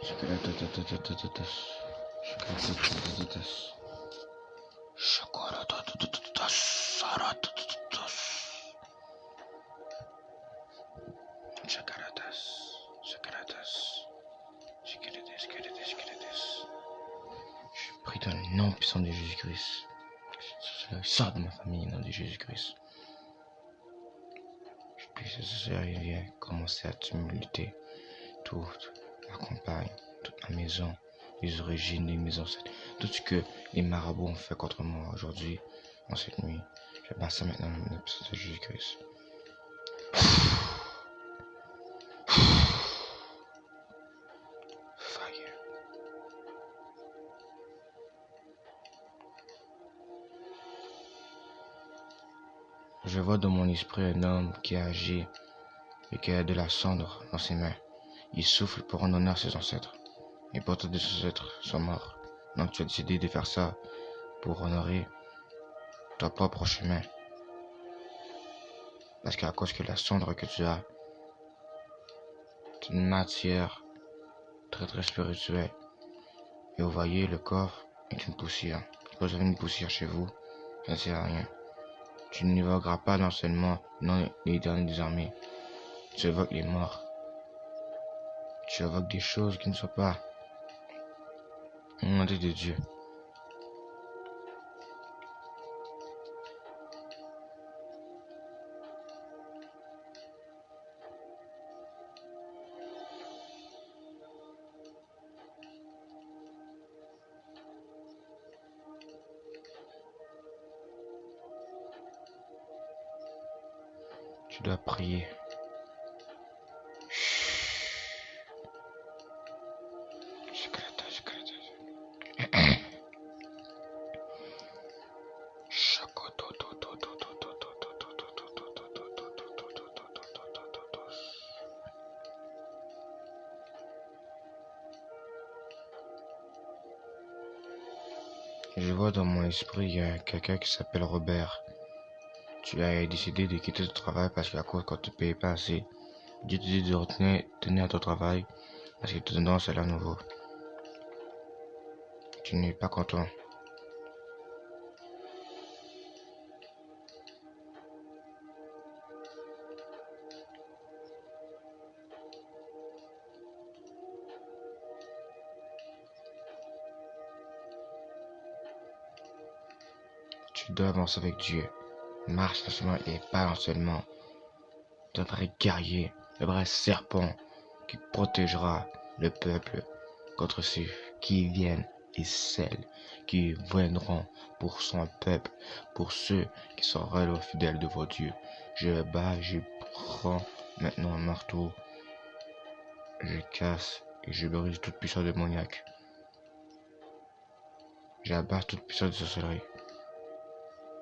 Je prie dans le nom puissant de Jésus-Christ. Sors de ma famille, au nom de Jésus-Christ. Je prie que ce soir, il vient commencer à tumulter toute la campagne, toute ma maison, les origines de mes ancêtres, tout ce que les marabouts ont fait contre moi aujourd'hui, en cette nuit. Je bats ça maintenant dans le nom puissant de Jésus-Christ. Fire. Je vois dans mon esprit un homme qui agit et qui a de la cendre dans ses mains. Il souffle pour rendre honneur à ses ancêtres. Et pourtant de ses ancêtres sont morts. Donc tu as décidé de faire ça pour honorer ton propre chemin. Parce qu'à cause que la cendre que tu as, c'est une matière très spirituelle. Et vous voyez, le corps est une poussière. Quand vous avez une poussière chez vous, ça ne sert à rien. Tu n'évoqueras pas l'enseignement, non les derniers des armées. Tu évoques les morts. Tu évoques des choses qui ne sont pas demandées de Dieu. Tu dois prier. Je vois dans mon esprit, il y a quelqu'un qui s'appelle Robert. Tu as décidé de quitter ton travail parce qu'à cause quand tu ne payes pas assez, Dieu te dit de tenir à ton travail parce qu'il te donne un salaire nouveau. Tu n'es pas content. Tu dois avancer avec Dieu. Marche seulement et pas seulement. Tu es un vrai guerrier, un vrai serpent qui protégera le peuple contre ceux qui viennent et celles qui viendront pour son peuple, pour ceux qui sont réellement fidèles devant Dieu. Je bats, je prends maintenant un marteau, je casse et je brise toute puissance démoniaque. J'abat toute puissance de sorcellerie.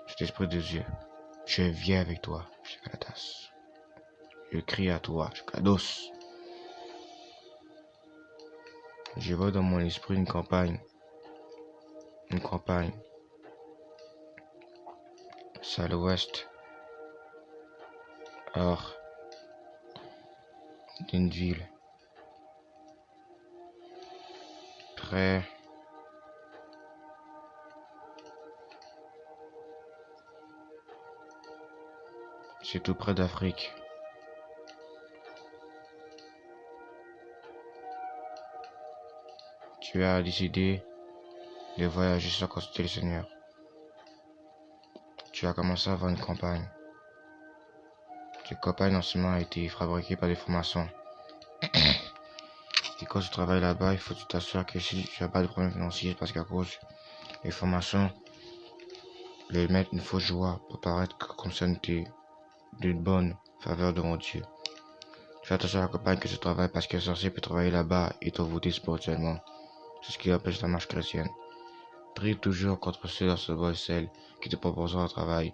Cet esprit de Dieu, je viens avec toi, Shakalatas. Je crie à toi, Shakalados. Je vois dans mon esprit une campagne. C'est à l'ouest, hors d'une ville. Près c'est tout près d'Afrique. Tu as décidé de voyager sans consulter le Seigneur. Tu as commencé à avoir une campagne. Cette campagne en ce moment a été fabriquée par des francs-maçons. Et quand tu travailles là-bas, il faut que tu t'assures que si tu n'as pas de problème financier, parce qu'à cause des francs-maçons, les mettre une fausse joie pour paraître comme ça d'une bonne faveur devant Dieu. Fais attention à la campagne que tu travailles parce qu'un sorcier peut travailler là-bas et t'envoûter spirituellement. C'est ce qui empêche la marche chrétienne. Prie toujours contre ceux dans ce bois et celles qui te proposeront un travail,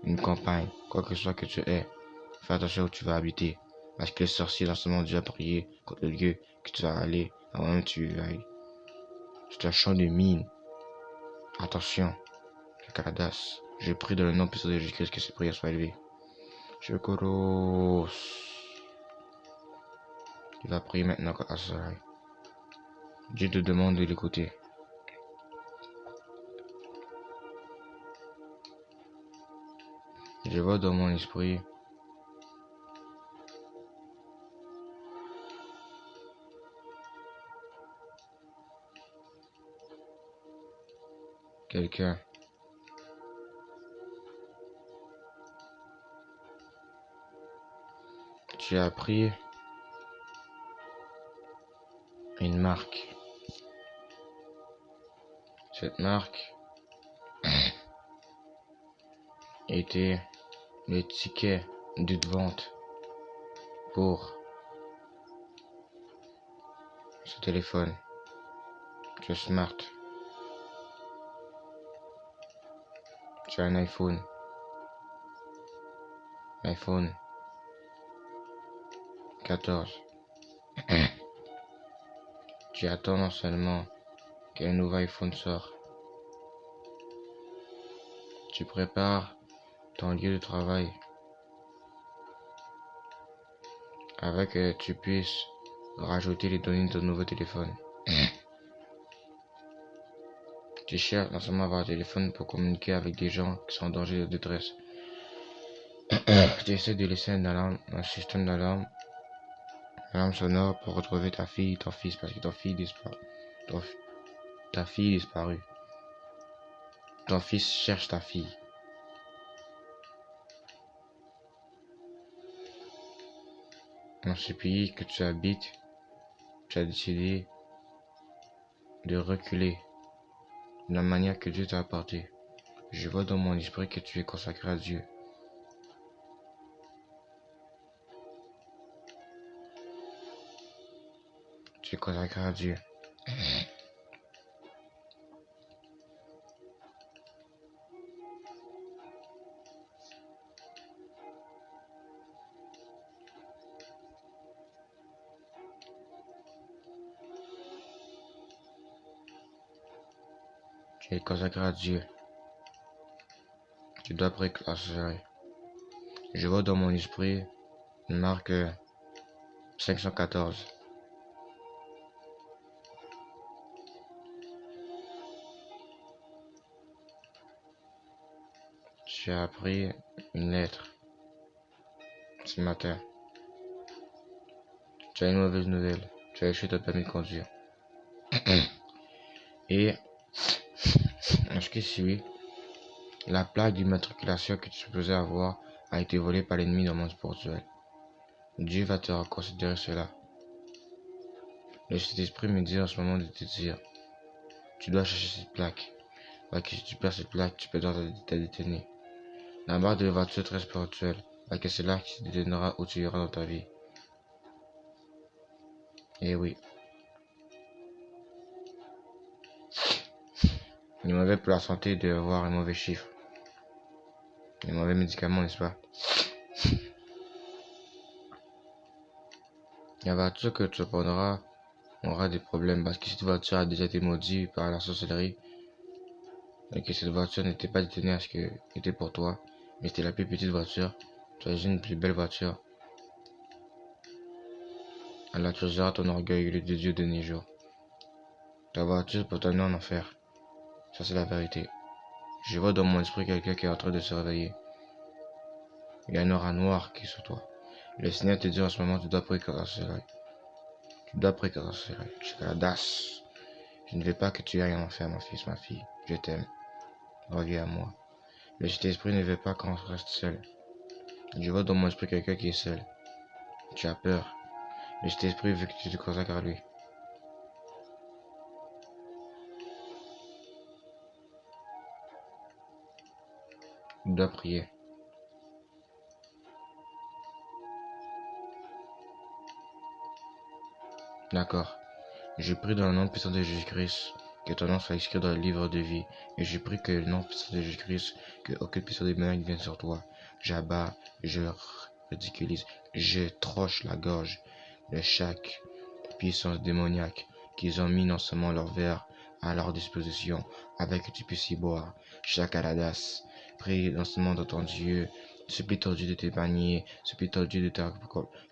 une campagne, quoi que ce soit que tu aies. Fais attention où tu vas habiter, parce que les sorciers dans ce monde déjà prié contre le lieu que tu vas aller avant même que tu ailles. C'est un champ de mine. Attention, Karadas. Je prie dans le nom puissant de Jésus-Christ que ces prières soient élevées. Je coros. Il va prier maintenant à Sarai. Dieu te demande de l'écouter. Je vois dans mon esprit quelqu'un. Tu as pris une marque. Cette marque était le ticket de vente pour ce téléphone, ce smart. Tu as un iPhone 14. Tu attends non seulement qu'un nouveau iPhone sort. Tu prépares ton lieu de travail avec que tu puisses rajouter les données de ton nouveau téléphone. Tu cherches non seulement à avoir un téléphone pour communiquer avec des gens qui sont en danger de détresse. Tu essaies de laisser un système d'alarme, sonore pour retrouver ta fille, ton fils, parce que ta fille est disparue. Ton fils cherche ta fille. Dans ce pays que tu habites, tu as décidé de reculer de la manière que Dieu t'a apporté. Je vois dans mon esprit que tu es consacré à Dieu. Tu es consacré à Dieu. Tu es consacré à Dieu. Tu dois prier à cela. Je vois dans mon esprit une marque 514. Tu as appris une lettre ce matin. Tu as une mauvaise nouvelle. Tu as échoué ton permis de conduire. Et en ce qui suit, la plaque d'immatriculation que tu supposais avoir a été volée par l'ennemi dans le monde spirituel. Dieu va te reconsidérer cela. Le Saint-Esprit me dit en ce moment de te dire, tu dois chercher cette plaque. Parce que si tu perds cette plaque, tu peux te détenir. La barre de voiture est très spirituelle. Parce que c'est là qui te détiendra où tu iras dans ta vie. Et oui. Il est mauvais pour la santé de avoir un mauvais chiffre. Les mauvais médicaments, n'est-ce pas? La voiture que tu prendras aura des problèmes parce que cette voiture a déjà été maudite par la sorcellerie et que cette voiture n'était pas destinée à ce que était pour toi, mais c'était la plus petite voiture. Tu as une plus belle voiture. Allah tu seras ton orgueil, le Dieu de nos jours. Ta voiture peut t'amener en enfer. Ça c'est la vérité. Je vois dans mon esprit quelqu'un qui est en train de se réveiller. Il y a une aura noire qui est sur toi. Le Seigneur te dit en ce moment, tu dois prier comme cela. Tu dois prier comme cela. Je ne veux pas que tu ailles en enfer, mon fils, ma fille. Je t'aime. Reviens à moi. Le Saint-Esprit ne veut pas qu'on reste seul. Je vois dans mon esprit quelqu'un qui est seul. Tu as peur. Le Saint-Esprit veut que tu te consacres à lui. Tu dois prier. D'accord. Je prie dans le nom puissant de Jésus-Christ que ton nom soit écrit dans le livre de vie. Et je prie que le nom puissant de Jésus-Christ, que aucune puissance démoniaque vienne sur toi. J'abats, je ridiculise, je troche la gorge de chaque puissance démoniaque qu'ils ont mis non seulement leur verre à leur disposition, avec que tu puisses y boire. Chaque aladas, prie non seulement dans ton Dieu, Supplie-toi Dieu de t'épargner, supplie-toi Dieu de te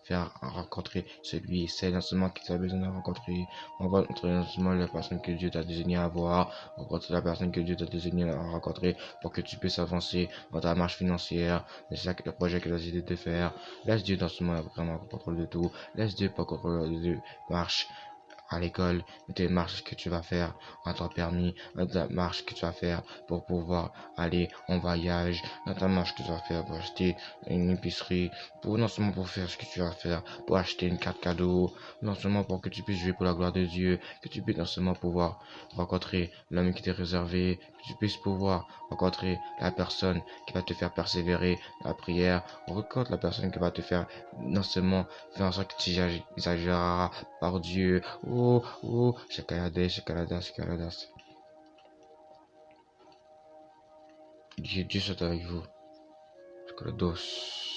faire rencontrer celui et celle en ce moment qui t'a besoin de rencontrer. Rencontre en ce moment la personne que Dieu t'a désigné à voir, rencontre la personne que Dieu t'a désigné à rencontrer pour que tu puisses avancer dans ta marche financière, dans chaque projet qu'il a décidé de faire. Laisse Dieu dans ce moment vraiment contrôle de tout. Laisse Dieu pas contrôle de marche à l'école, des marches que tu vas faire en temps permis, dans ta marche que tu vas faire pour pouvoir aller en voyage, dans ta marche que tu vas faire pour acheter une épicerie, pour non seulement pour faire ce que tu vas faire, pour acheter une carte cadeau, non seulement pour que tu puisses jouer pour la gloire de Dieu, que tu puisses non seulement pouvoir rencontrer l'homme qui t'est réservé, que tu puisses pouvoir rencontrer la personne qui va te faire persévérer la prière, rencontre la personne qui va te faire non seulement faire en sorte que tu exagéreras par Dieu. Oh, oh, Shakaladas, Shakaladas, Shakaladas. Dieu soit avec vous. Shakalados.